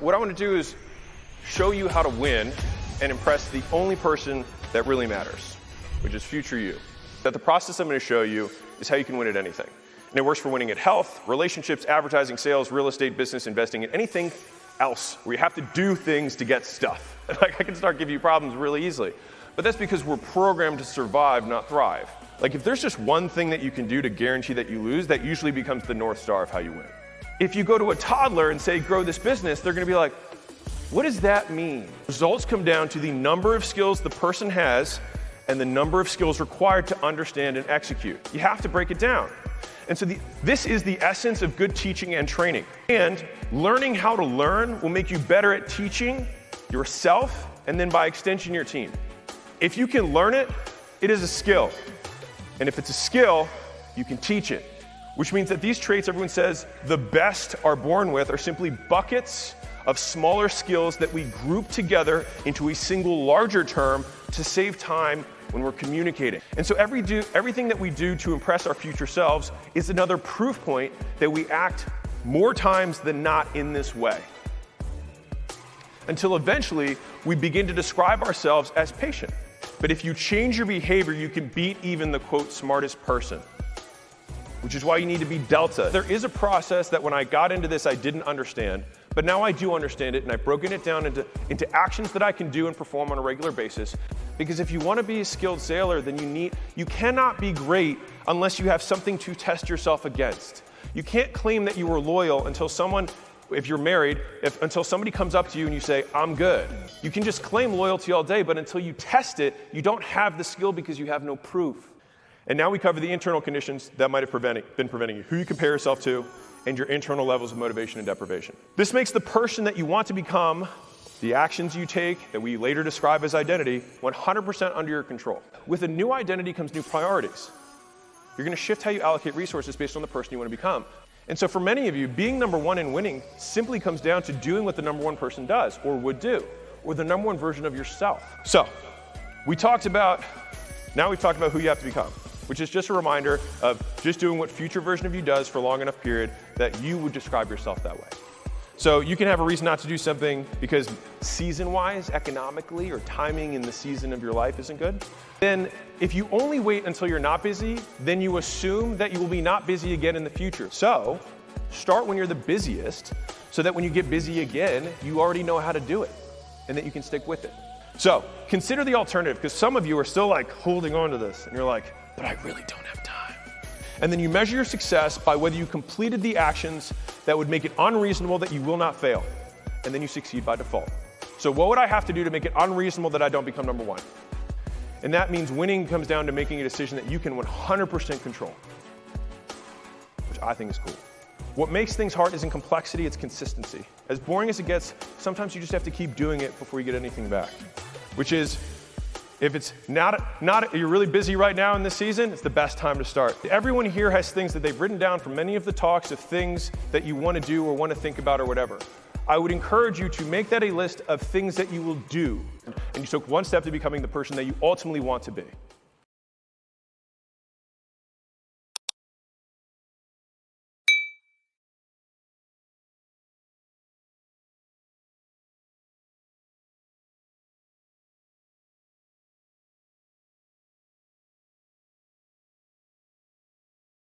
What I want to do is show you how to win and impress the only person that really matters, which is future you. That the process I'm going to show you is how you can win at anything. And it works for winning at health, relationships, advertising, sales, real estate, business, investing, and anything else where you have to do things to get stuff. Like I can start giving you problems really easily. But that's because we're programmed to survive, not thrive. Like if there's just one thing that you can do to guarantee that you lose, that usually becomes the North Star of how you win. If you go to a toddler and say, grow this business, they're going to be like, what does that mean? Results come down to the number of skills the person has and the number of skills required to understand and execute. You have to break it down. And so this is the essence of good teaching and training. And learning how to learn will make you better at teaching yourself and then by extension your team. If you can learn it, it is a skill. And if it's a skill, you can teach it. Which means that these traits everyone says the best are born with are simply buckets of smaller skills that we group together into a single larger term to save time when we're communicating. And so everything that we do to impress our future selves is another proof point that we act more times than not in this way. Until eventually we begin to describe ourselves as patient. But if you change your behavior, you can beat even the quote smartest person. Which is why you need to be delta. There is a process that when I got into this, I didn't understand, but now I do understand it, and I've broken it down into actions that I can do and perform on a regular basis. Because if you want to be a skilled sailor, then you cannot be great unless you have something to test yourself against. You can't claim that you were loyal until if you're married, until somebody comes up to you and you say, I'm good. You can just claim loyalty all day, but until you test it, you don't have the skill because you have no proof. And now we cover the internal conditions that might have been preventing you, who you compare yourself to, and your internal levels of motivation and deprivation. This makes the person that you want to become, the actions you take that we later describe as identity, 100% under your control. With a new identity comes new priorities. You're going to shift how you allocate resources based on the person you want to become. And so for many of you, being number one in winning simply comes down to doing what the number one person does or would do, or the number one version of yourself. So we've talked about who you have to become, which is just a reminder of just doing what future version of you does for a long enough period that you would describe yourself that way. So you can have a reason not to do something because season-wise, economically, or timing in the season of your life isn't good. Then if you only wait until you're not busy, then you assume that you will be not busy again in the future. So start when you're the busiest so that when you get busy again, you already know how to do it and that you can stick with it. So consider the alternative, because some of you are still like holding on to this and you're like, but I really don't have time. And then you measure your success by whether you completed the actions that would make it unreasonable that you will not fail. And then you succeed by default. So what would I have to do to make it unreasonable that I don't become number one? And that means winning comes down to making a decision that you can 100% control, which I think is cool. What makes things hard isn't complexity, it's consistency. As boring as it gets, sometimes you just have to keep doing it before you get anything back. Which is, if it's you're really busy right now in this season, it's the best time to start. Everyone here has things that they've written down from many of the talks of things that you want to do or want to think about or whatever. I would encourage you to make that a list of things that you will do. And you took one step to becoming the person that you ultimately want to be.